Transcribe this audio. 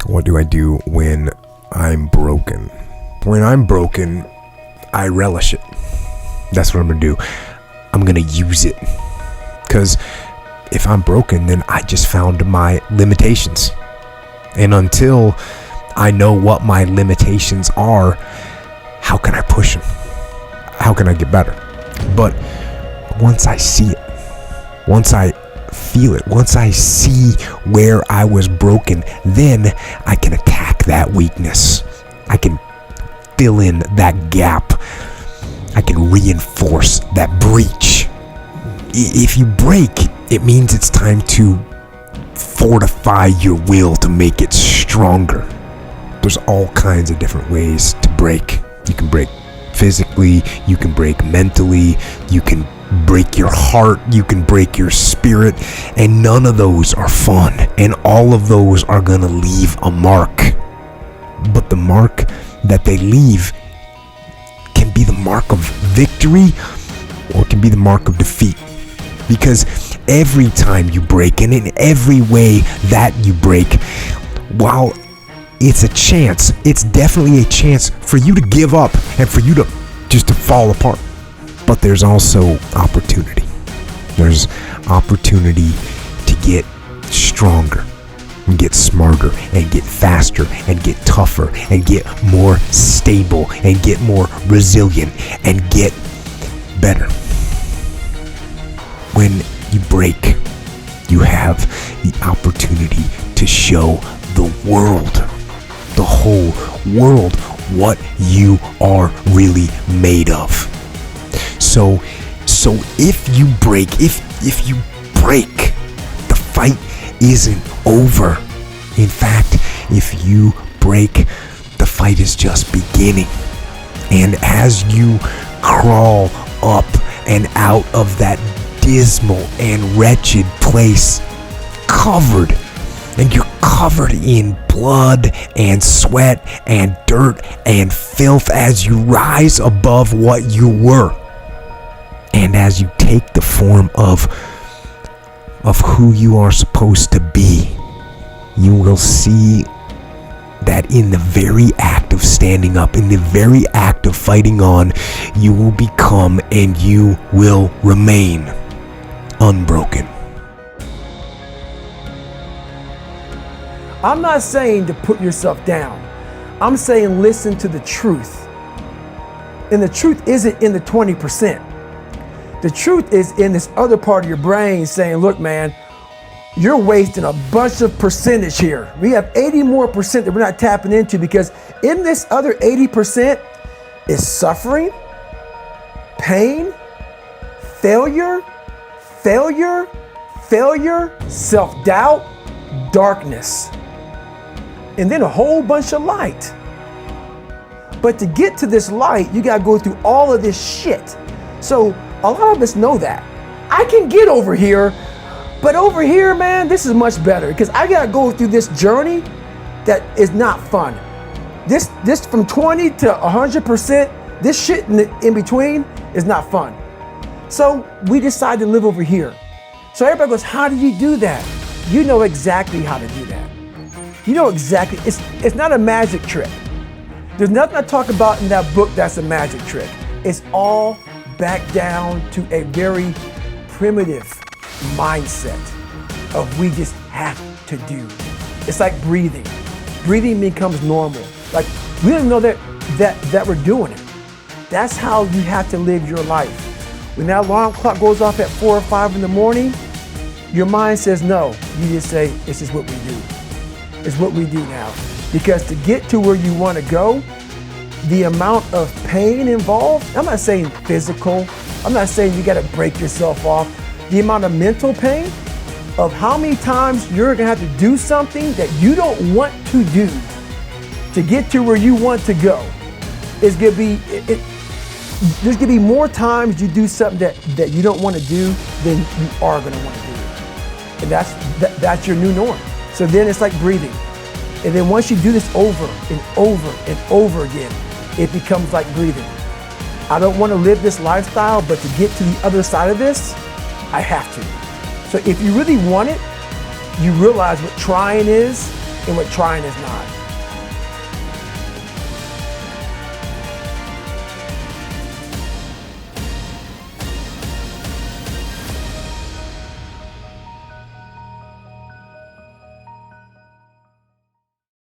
What do I do when I'm broken? When I'm broken, I relish it. That's what I'm going to do. I'm going to use it. Because if I'm broken, then I just found my limitations. And until I know what my limitations are, how can I push them? How can I get better? But once I see it, once I feel it, once I see where I was broken, then I can attack that weakness. I can fill in that gap. I can reinforce that breach. If you break, it means it's time to fortify your will to make it stronger. There's all kinds of different ways to break. You can break physically, you can break mentally, you can break your heart, you can break your spirit, and none of those are fun, and all of those are gonna leave a mark. But the mark that they leave can be the mark of victory or it can be the mark of defeat. Because every time you break, and in every way that you break, while it's a chance, it's definitely a chance for you to give up and for you to just to fall apart. But there's also opportunity. There's opportunity to get stronger and get smarter and get faster and get tougher and get more stable and get more resilient and get better. When you break, you have the opportunity to show the world, the whole world, what you are really made of. So if you break, if you break, the fight isn't over. In fact, if you break, the fight is just beginning. And as you crawl up and out of that dismal and wretched place, and you're covered in blood and sweat and dirt and filth as you rise above what you were. And as you take the form of who you are supposed to be, you will see that in the very act of standing up, in the very act of fighting on, you will become and you will remain unbroken. I'm not saying to put yourself down. I'm saying listen to the truth. And the truth isn't in the 20%. The truth is in this other part of your brain saying, look, man, you're wasting a bunch of percentage here. We have 80 more percent that we're not tapping into, because in this other 80% is suffering, pain, failure, self-doubt, darkness, and then a whole bunch of light. But to get to this light, you gotta go through all of this shit. So a lot of us know that. I can get over here, but over here, man, this is much better, because I gotta go through this journey that is not fun. This from 20 to 100%, this shit in between is not fun. So we decide to live over here. So everybody goes, how do you do that? You know exactly how to do that. You know exactly, it's not a magic trick. There's nothing I talk about in that book that's a magic trick. It's all back down to a very primitive mindset of we just have to do. It's like breathing. Breathing becomes normal. Like we don't even know that we're doing it. That's how you have to live your life. When that alarm clock goes off at 4 or 5 in the morning, your mind says no. You just say, this is what we do. It's what we do now. Because to get to where you want to go, the amount of pain involved, I'm not saying physical, I'm not saying you got to break yourself off. The amount of mental pain of how many times you're going to have to do something that you don't want to do to get to where you want to go is going to be, there's going to be more times you do something that you don't want to do than you are going to want to do. And that's your new norm. So then it's like breathing. And then once you do this over and over and over again, it becomes like breathing. I don't want to live this lifestyle, but to get to the other side of this, I have to. So if you really want it, you realize what trying is, and what trying is not.